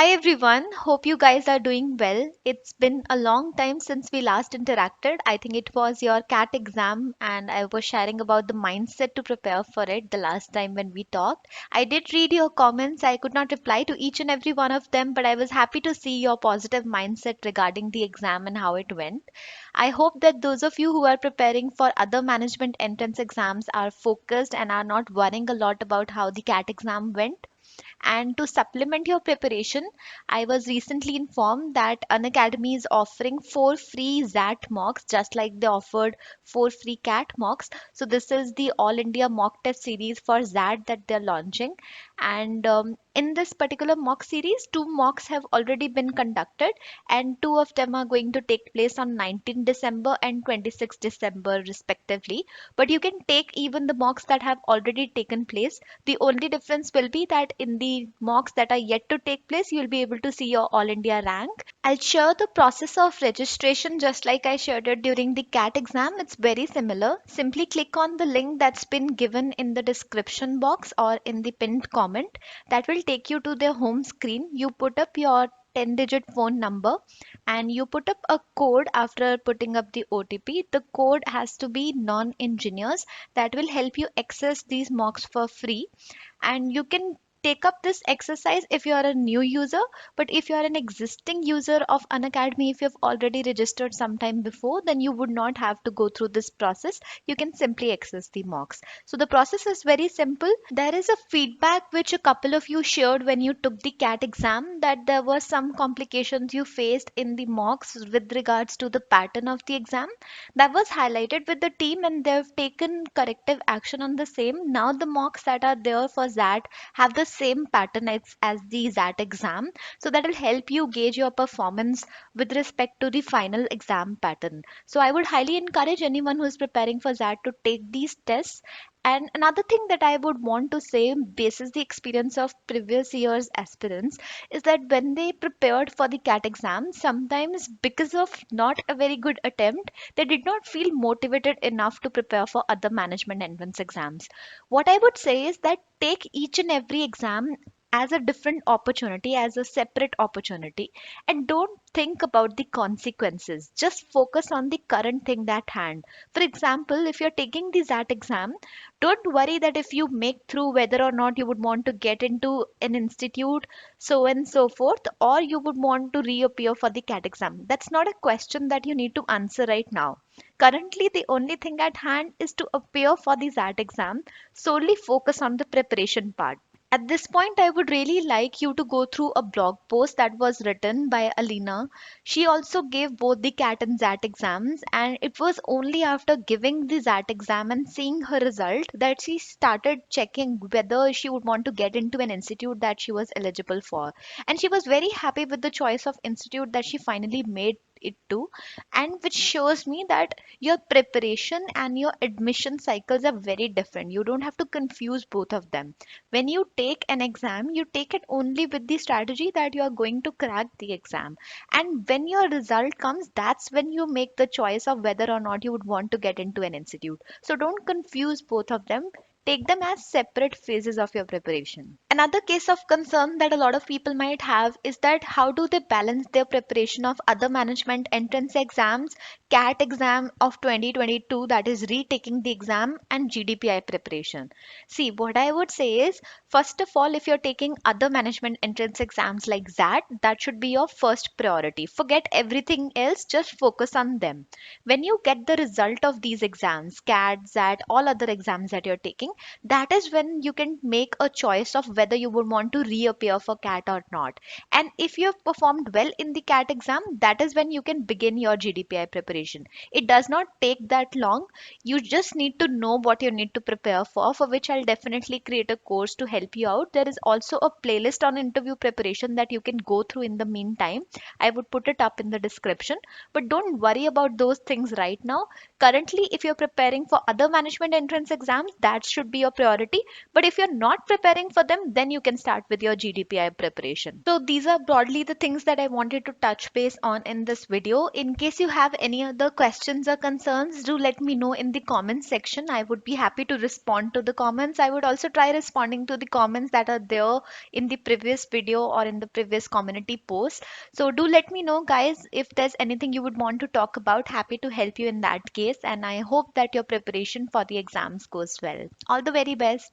Hi everyone, hope you guys are doing well. It's been a long time since we last interacted. I think it was your CAT exam, and I was sharing about the mindset to prepare for it the last time when we talked. I did read your comments. I could not reply to each and every one of them, but I was happy to see your positive mindset regarding the exam and how it went. I hope that those of you who are preparing for other management entrance exams are focused and are not worrying a lot about how the CAT exam went. And to supplement your preparation, I was recently informed that Unacademy is offering 4 free ZAT mocks, just like they offered 4 free CAT mocks. So this is the All India mock test series for ZAT that they're launching. And in this particular mock series, 2 mocks have already been conducted, and 2 of them are going to take place on 19 December and 26 December, respectively. But you can take even the mocks that have already taken place. The only difference will be that in the mocks that are yet to take place, you'll be able to see your All India rank. I'll share the process of registration just like I shared it during the CAT exam. It's very similar. Simply click on the link that's been given in the description box or in the pinned comment. That will take you to their home screen. You put up your 10-digit phone number and you put up a code after putting up the OTP. The code has to be non-engineers. That will help you access these mocks for free, and you can take up this exercise if you are a new user. But if you are an existing user of Unacademy, if you have already registered sometime before, then you would not have to go through this process. You can simply access the mocks. So the process is very simple. There is a feedback which a couple of you shared when you took the CAT exam, that there were some complications you faced in the mocks with regards to the pattern of the exam. That was highlighted with the team and they've taken corrective action on the same. Now the mocks that are there for ZAT have the same pattern as the ZAT exam. So that will help you gauge your performance with respect to the final exam pattern. So I would highly encourage anyone who is preparing for ZAT to take these tests. And another thing that I would want to say, basis the experience of previous years aspirants, is that when they prepared for the CAT exam, sometimes because of not a very good attempt, they did not feel motivated enough to prepare for other management entrance exams. What I would say is that take each and every exam as a different opportunity, as a separate opportunity, and don't think about the consequences. Just focus on the current thing at hand. For example, if you're taking the ZAT exam, don't worry that if you make through, whether or not you would want to get into an institute, so and so forth, or you would want to reappear for the CAT exam. That's not a question that you need to answer right now. Currently, the only thing at hand is to appear for the ZAT exam, solely focus on the preparation part. At this point, I would really like you to go through a blog post that was written by Alina. She also gave both the CAT and ZAT exams, and it was only after giving the ZAT exam and seeing her result that she started checking whether she would want to get into an institute that she was eligible for. And she was very happy with the choice of institute that she finally made it to, and which shows me that your preparation and your admission cycles are very different. You don't have to confuse both of them. When you take an exam, you take it only with the strategy that you are going to crack the exam. And when your result comes, that's when you make the choice of whether or not you would want to get into an institute. So don't confuse both of them. Take them as separate phases of your preparation. Another case of concern that a lot of people might have is that how do they balance their preparation of other management entrance exams, CAT exam of 2022, that is retaking the exam, and GDPI preparation. See, what I would say is, first of all, if you're taking other management entrance exams like that, that should be your first priority. Forget everything else, just focus on them. When you get the result of these exams, CAT, ZAT, all other exams that you're taking, that is when you can make a choice of whether you would want to reappear for CAT or not. And if you have performed well in the CAT exam, that is when you can begin your GDPI preparation. It does not take that long. You just need to know what you need to prepare for which I'll definitely create a course to help you out. There is also a playlist on interview preparation that you can go through in the meantime. I would put it up in the description. But don't worry about those things right now. Currently, if you're preparing for other management entrance exams, that should be your priority. But if you're not preparing for them, then you can start with your GDPI preparation. So these are broadly the things that I wanted to touch base on in this video. In case you have any other questions or concerns, do let me know in the comments section. I would be happy to respond to the comments. I would also try responding to the comments that are there in the previous video or in the previous community post. So do let me know, guys, if there's anything you would want to talk about. Happy to help you in that case. And I hope that your preparation for the exams goes well. All the very best.